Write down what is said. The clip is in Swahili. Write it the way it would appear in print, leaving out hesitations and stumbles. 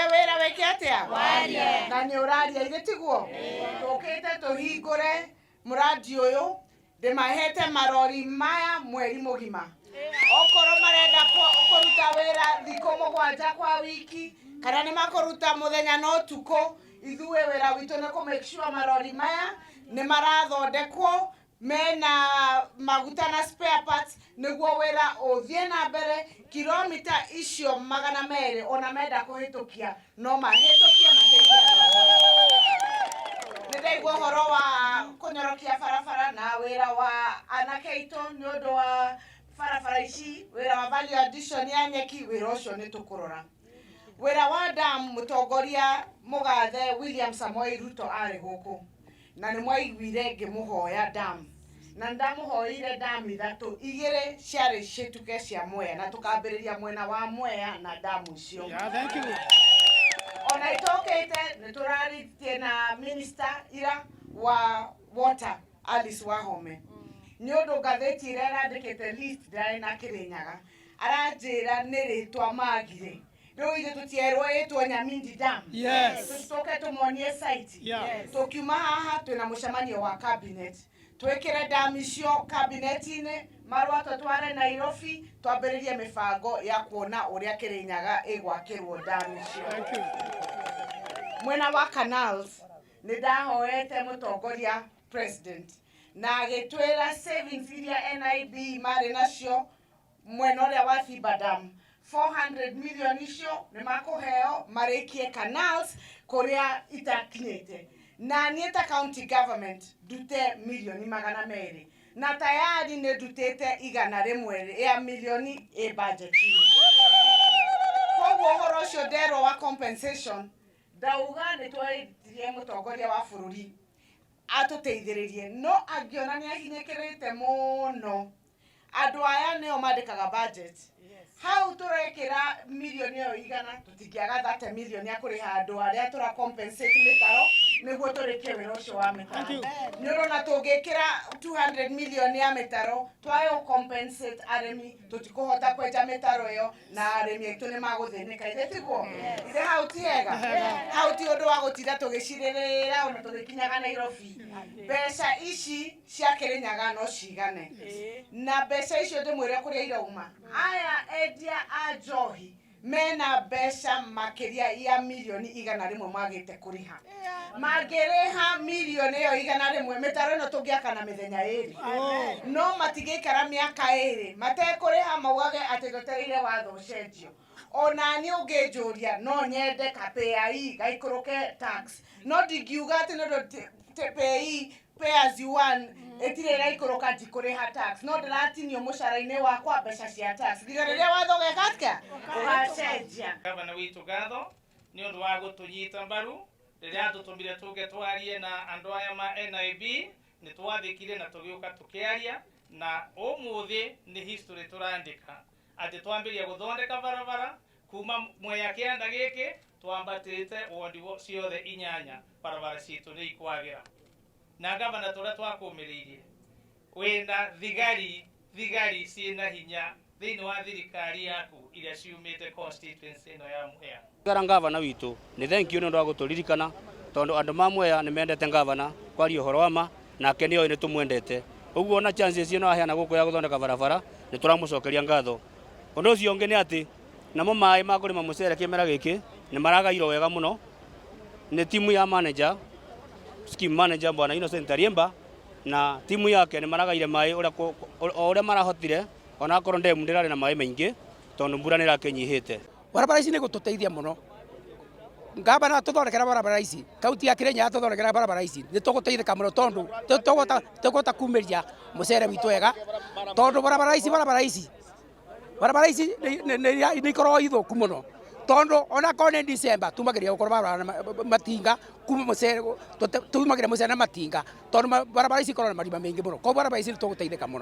wera weke atia warie na ni uraria igitiguo tukite tuhingure muradi uyu ndimahete marori maya mweri mugima okoro marenda kuruta wera thiko mugwanja kwa wiki kana ni makuruta muthenya no tuko ithuwe wera witu ni ku make sure marori maya ni marathondekwo mena maguta na spare parts niguo wera uthie na mbere kilomita icio 200 ona menda kuhitukia no mahitukia mateithia ndeigwo horo wa kunyorokia barabara na wera wa anakeito ni undu wa barabara ici wera wa value addition ya nyeki wera ucio ni tukurora wera wa dam mutongoria mugathe William Samoei Ruto ari guku na ni mwaiguire ngimuhoya dam na ndamuhoire dam ithatu igire ciari cituke cia Mwea na tukambiriria mwena wa Mwea na dam icio. Yeah, thank you. Ona itokete ni turaritie na minister ira wa water Alice Wahome ni undu ngatheti ira irandikite list ndari na Kirinyaga aranjira ni ritwa magire Roi de tutierwa etwa Nyamindi dam. Yes. Tutoke tumonie site. Yes. Tokiuma haha twina mucemanio wa cabinet. Twekere dam icio cabinet-ine marwa twatware Nairobi twambiririe mibango ya kuona uria Kirinyaga igwakirwo dam icio. Thank you. Mwena wa canals ni ndahoete mutongoria president na agitwira savings iria NIB mari nacio mwena uria wa Fiba dam 400 million icio ni makuheo marikie canals kuria itakinyete na nieta county government dute milioni 200 na tayari ne dutete igana rimwe ya milioni e budget koguo horo ucio ndero wa compensation ndauga ni twairie mutongoria wa bururi atuteithiririe no angiona ni ahinyikirite muno andu aya nio mandikaga budget how turekira milioni yo igana tutingiaga 30 milioni ya kuriha andu aria tura compensate mitaro niguo turike wira ucio wa mitaro ni urona tungikira 200 milioni ya mitaro twayo compensate aremi tutikuhota kweja mitaro yo na aremi aitu ni maguthinika ithetiguo ithe how tiega how ti undu wa gutira tugicirira ona tugikinyaga Nairobi mbeca ici cia Kirinyaga no cigane na mbeca icio ndimwire kuria irauma aya endia a njohi mena mbeca makiria ya milioni igana rimwe magite kuriha magiriha milioni yo igana rimwe mitaro no tungiaka na mithenya iri no matigikara miaka iri matekuriha maugage ati guteire watho ucenjio ona ni ungijuria no nyende KPI gaikuruke tax no dingiuga ati no pay as you want etire raikuruka jikuriha tax no ndiratinio musharaine wakwa mbeca cia tax gigareria watho gekatka ugacenjia gavana witu gatho ni undu wa gutunyita mbaru riria tutumire tuge twarie na andu aya ma NIB ni twathikire na tugiuka tukiaria na umuthi ni history turandika ati twambiria guthondeka barabara kuma Mwea kianda giki twambatite wondi ciothe 8 barabara citu ni ikwagira na gavana tura twakumiririe wenda thigari ciina hinya thiini wa thirikari yaku iria ciumite constituency ino ya Mwea gara gavana witu ni thank you ndu wa guturirikana tondu andu ma Mwea ni mendete gavana kwaria horo wama nake ni ni tumwendete uguo na chances ino aheana guku ya guthondeka barabara ni turamucokeria ngatho undu ucio ungi ni ati namo mai ma kurima Micere kimera giki ni maragairo wega muno ni timu ya manager scheme manager bwana Innocent Ariemba na timu yake ni maragaire mai uria marahotire ona korwo ndemu ndirari na mai maingi tondu mbura ni rakenyihite Barabara ici ni gututeithia muno ngabana tuthondekera barabara ici kauti ya Kirinyaga tuthondekera barabara ici ni tuguteithika muno tondu tugota kumiria Micere witu wega tondu barabara ici ni korwo ithuku muno tondu ona kone December tumagiria gukorwo barabara matinga kuma Micere tumagiria Micere na matinga tondu barabara ici korwo na marima maingi muno ko barabara ici tuguteithika muno.